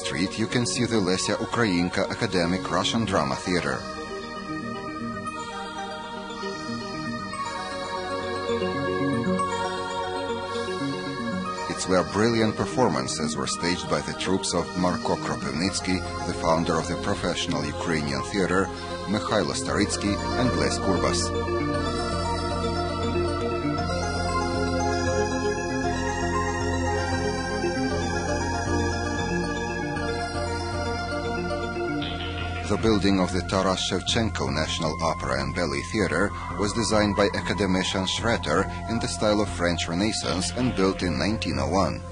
street you can see the Lesya Ukrainka Academic Russian Drama Theater. It's where brilliant performances were staged by the troops of Marko Kropivnitsky, the founder of the professional Ukrainian theater, Mikhailo Staritsky and Les Kurbas. The building of the Taras Shevchenko National Opera and Ballet Theatre was designed by academician Schroeter in the style of French Renaissance and built in 1901.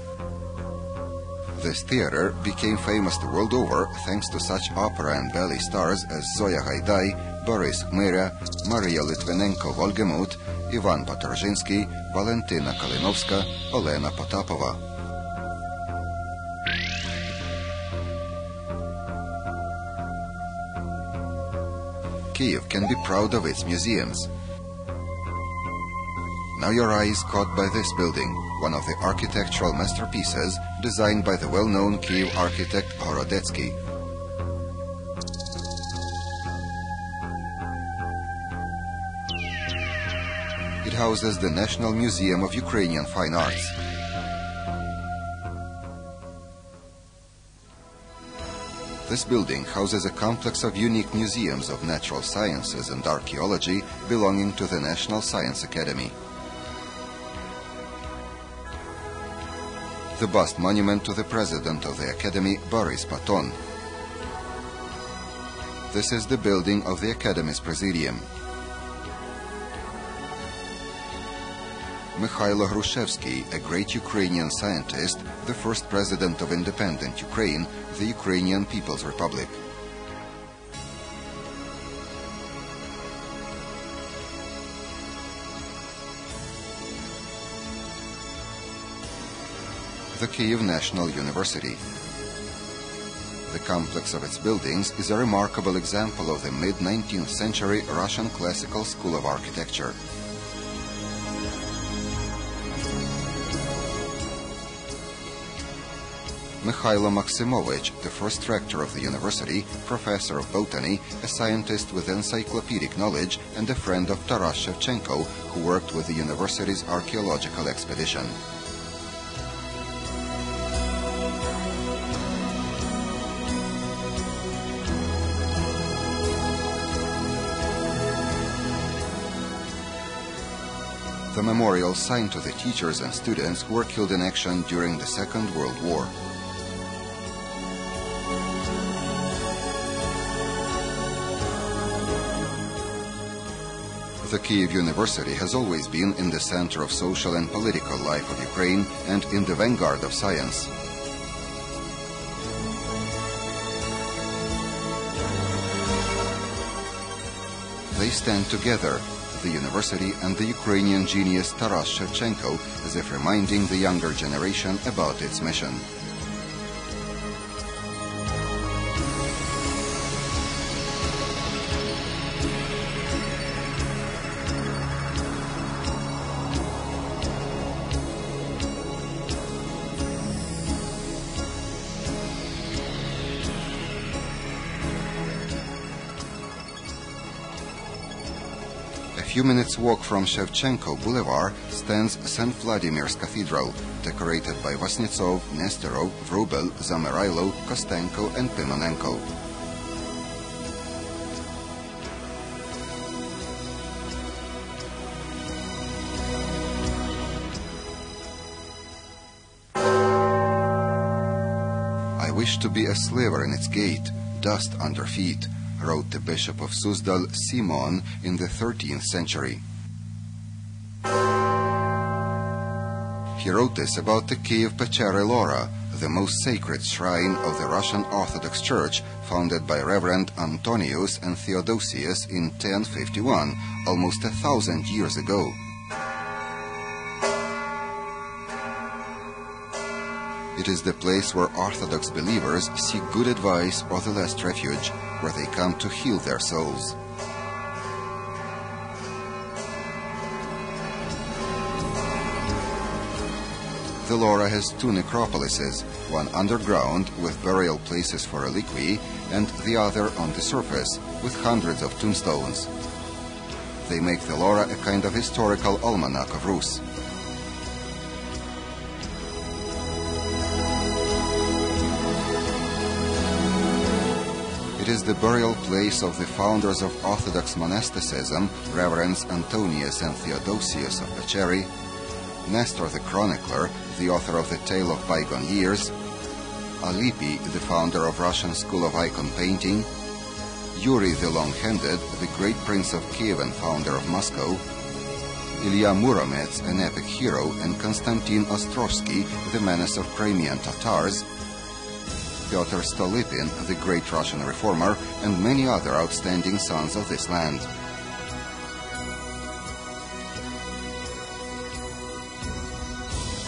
This theatre became famous the world over thanks to such opera and ballet stars as Zoya Gaidai, Boris Khmyria, Maria Litvinenko-Volgemut, Ivan Potorzhinsky, Valentina Kalinovska, Olena Potapova. Kiev can be proud of its museums. Now your eye is caught by this building, one of the architectural masterpieces designed by the well-known Kiev architect Horodetsky. It houses the National Museum of Ukrainian Fine Arts. This building houses a complex of unique museums of natural sciences and archaeology belonging to the National Science Academy. The bust monument to the president of the Academy, Boris Paton. This is the building of the Academy's Presidium. Mikhailo Hrushevsky, a great Ukrainian scientist, the first president of independent Ukraine, the Ukrainian People's Republic. The Kiev National University. The complex of its buildings is a remarkable example of the mid-19th century Russian classical school of architecture. Mikhailo Maximovich, the first rector of the university, professor of botany, a scientist with encyclopedic knowledge, and a friend of Taras Shevchenko, who worked with the university's archaeological expedition. The memorial signed to the teachers and students who were killed in action during the Second World War. The Kiev University has always been in the center of social and political life of Ukraine and in the vanguard of science. They stand together, the university and the Ukrainian genius Taras Shevchenko, as if reminding the younger generation about its mission. A few minutes' walk from Shevchenko Boulevard stands St. Vladimir's Cathedral, decorated by Vasnetsov, Nesterov, Vrubel, Zamerailo, Kostenko and Pimonenko. I wish to be a slaver in its gate, dust under feet, wrote the Bishop of Suzdal Simon in the 13th century. He wrote this about the Kiev Pechere Lora, the most sacred shrine of the Russian Orthodox Church, founded by Reverend Antonius and Theodosius in 1051, almost 1,000 years ago. It is the place where Orthodox believers seek good advice or the last refuge, where they come to heal their souls. The Laura has two necropolises, one underground with burial places for reliquae, and the other on the surface with hundreds of tombstones. They make the Laura a kind of historical almanac of Rus. It is the burial place of the founders of Orthodox monasticism, Reverends Antonius and Theodosius of Pecheri, Nestor the chronicler, the author of the Tale of Bygone Years, Alipi, the founder of Russian school of icon painting, Yuri the Long-Handed, the great prince of Kiev and founder of Moscow, Ilya Muromets, an epic hero, and Konstantin Ostrovsky, the menace of Crimean Tatars, Pyotr Stolypin, the great Russian reformer, and many other outstanding sons of this land.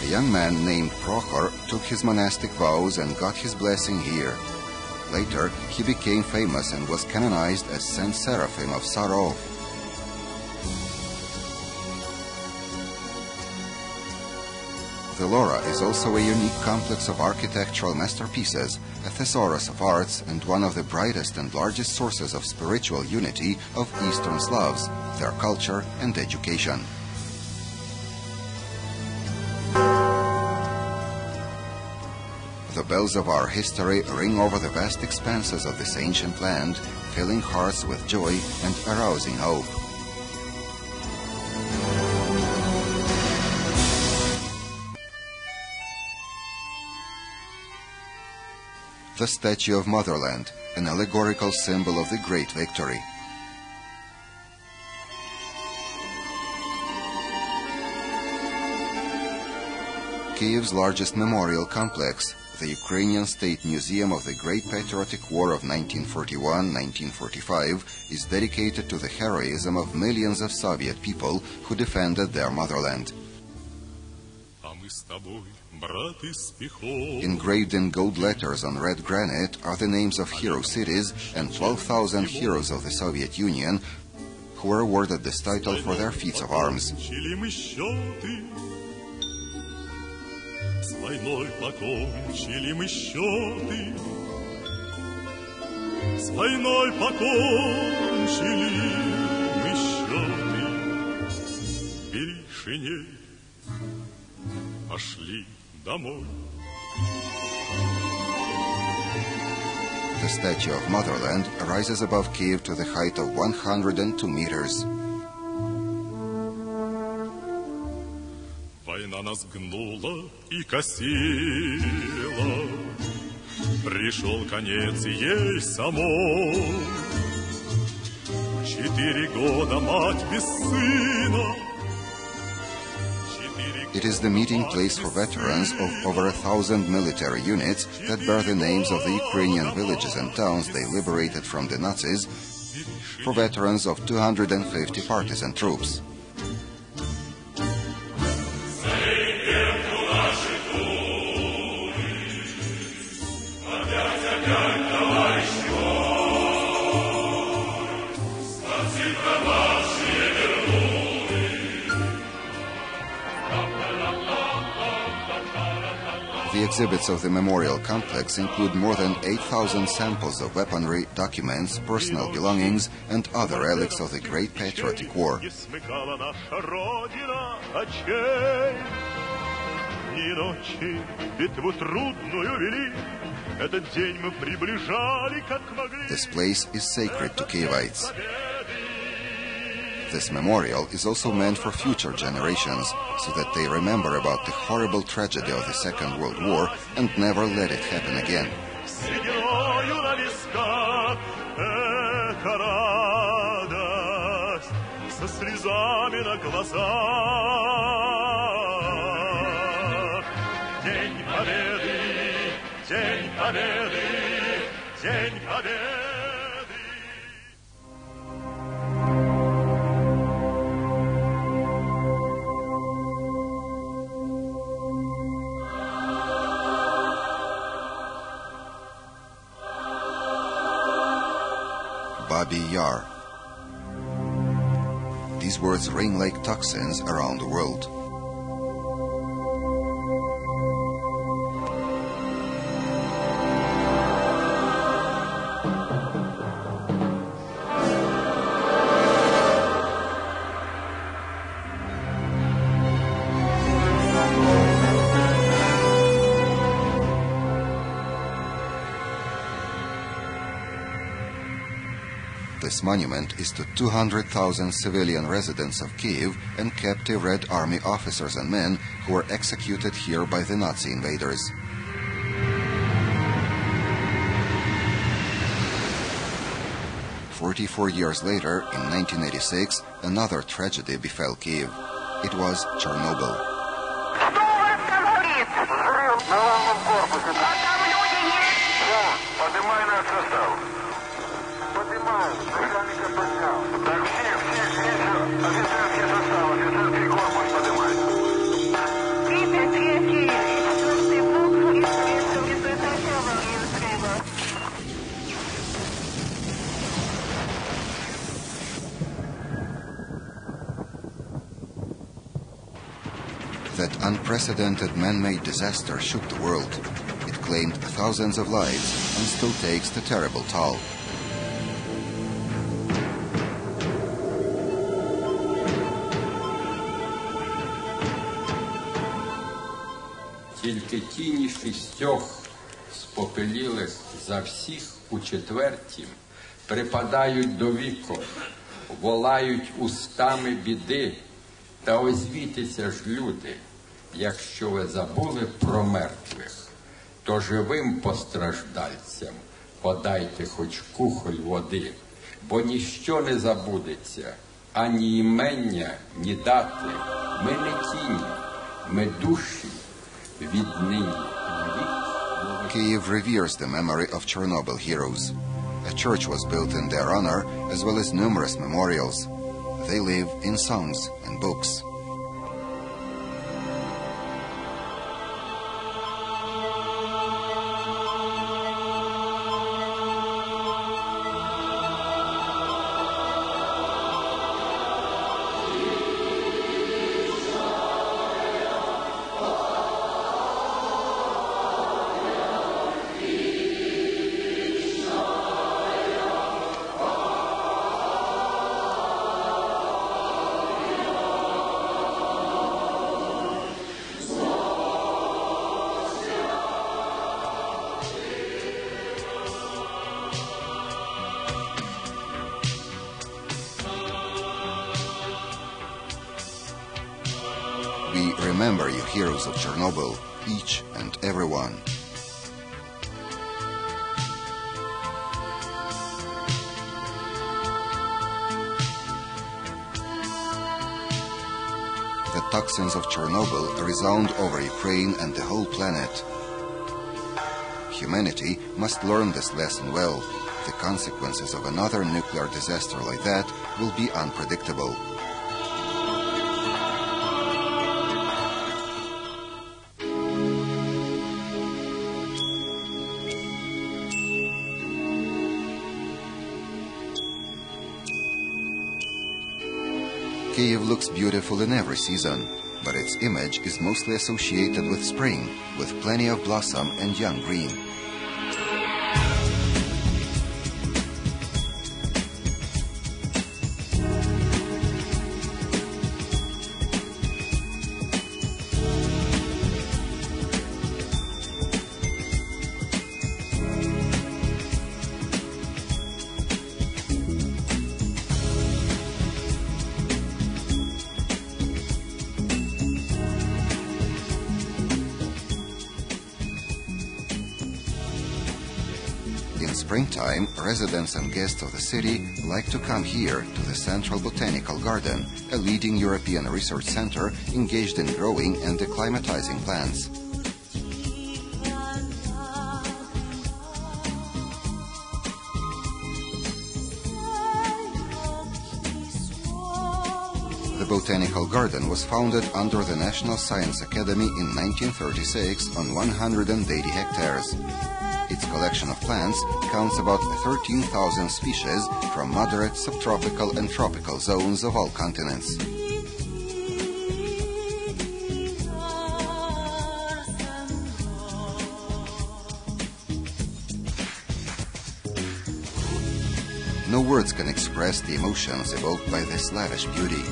A young man named Prokhor took his monastic vows and got his blessing here. Later, he became famous and was canonized as Saint Seraphim of Sarov. The Laura is also a unique complex of architectural masterpieces, a thesaurus of arts, and one of the brightest and largest sources of spiritual unity of Eastern Slavs, their culture and education. The bells of our history ring over the vast expanses of this ancient land, filling hearts with joy and arousing hope. The Statue of Motherland, an allegorical symbol of the great victory. Kiev's largest memorial complex, the Ukrainian State Museum of the Great Patriotic War of 1941-1945, is dedicated to the heroism of millions of Soviet people who defended their motherland. Engraved in gold letters on red granite are the names of hero cities and 12,000 heroes of the Soviet Union who were awarded this title for their feats of arms. The Statue of Motherland rises above Kiev to the height of 102 meters. Война нас гнула и косила, пришел конец ей самой. 4 года мать без сына. It is the meeting place for veterans of over 1,000 military units that bear the names of the Ukrainian villages and towns they liberated from the Nazis, for veterans of 250 partisan troops. The exhibits of the memorial complex include more than 8,000 samples of weaponry, documents, personal belongings, and other relics of the Great Patriotic War. This place is sacred to Kievites. This memorial is also meant for future generations, so that they remember about the horrible tragedy of the Second World War and never let it happen again. Babi Yar. These words ring like toxins around the world. This monument is to 200,000 civilian residents of Kiev and captive Red Army officers and men who were executed here by the Nazi invaders. "44 years later, in 1986, another tragedy befell Kiev. It was Chernobyl. That unprecedented man-made disaster shook the world. It claimed thousands of lives and still takes the terrible toll. Тільки тіні шістьох спопелілих за всіх у четвертім припадають до віку, волають устами біди, та озвітися ж, люди, якщо ви забули про мертвих, то живим постраждальцям подайте хоч кухоль води, бо ніщо не забудеться, ані імення, ні дати. Ми не тіні, ми душі віднині навік. Kiev reveres the memory of Chernobyl heroes. A church was built in their honor, as well as numerous memorials. They live in songs and books. We remember you heroes of Chernobyl, each and every one. The toxins of Chernobyl resound over Ukraine and the whole planet. Humanity must learn this lesson well. The consequences of another nuclear disaster like that will be unpredictable. Kiev looks beautiful in every season, but its image is mostly associated with spring, with plenty of blossom and young green. In springtime, residents and guests of the city like to come here to the Central Botanical Garden, a leading European research center engaged in growing and acclimatizing plants. The Botanical Garden was founded under the National Science Academy in 1936 on 180 hectares. Its collection of plants counts about 13,000 species from moderate, subtropical and tropical zones of all continents. No words can express the emotions evoked by this lavish beauty.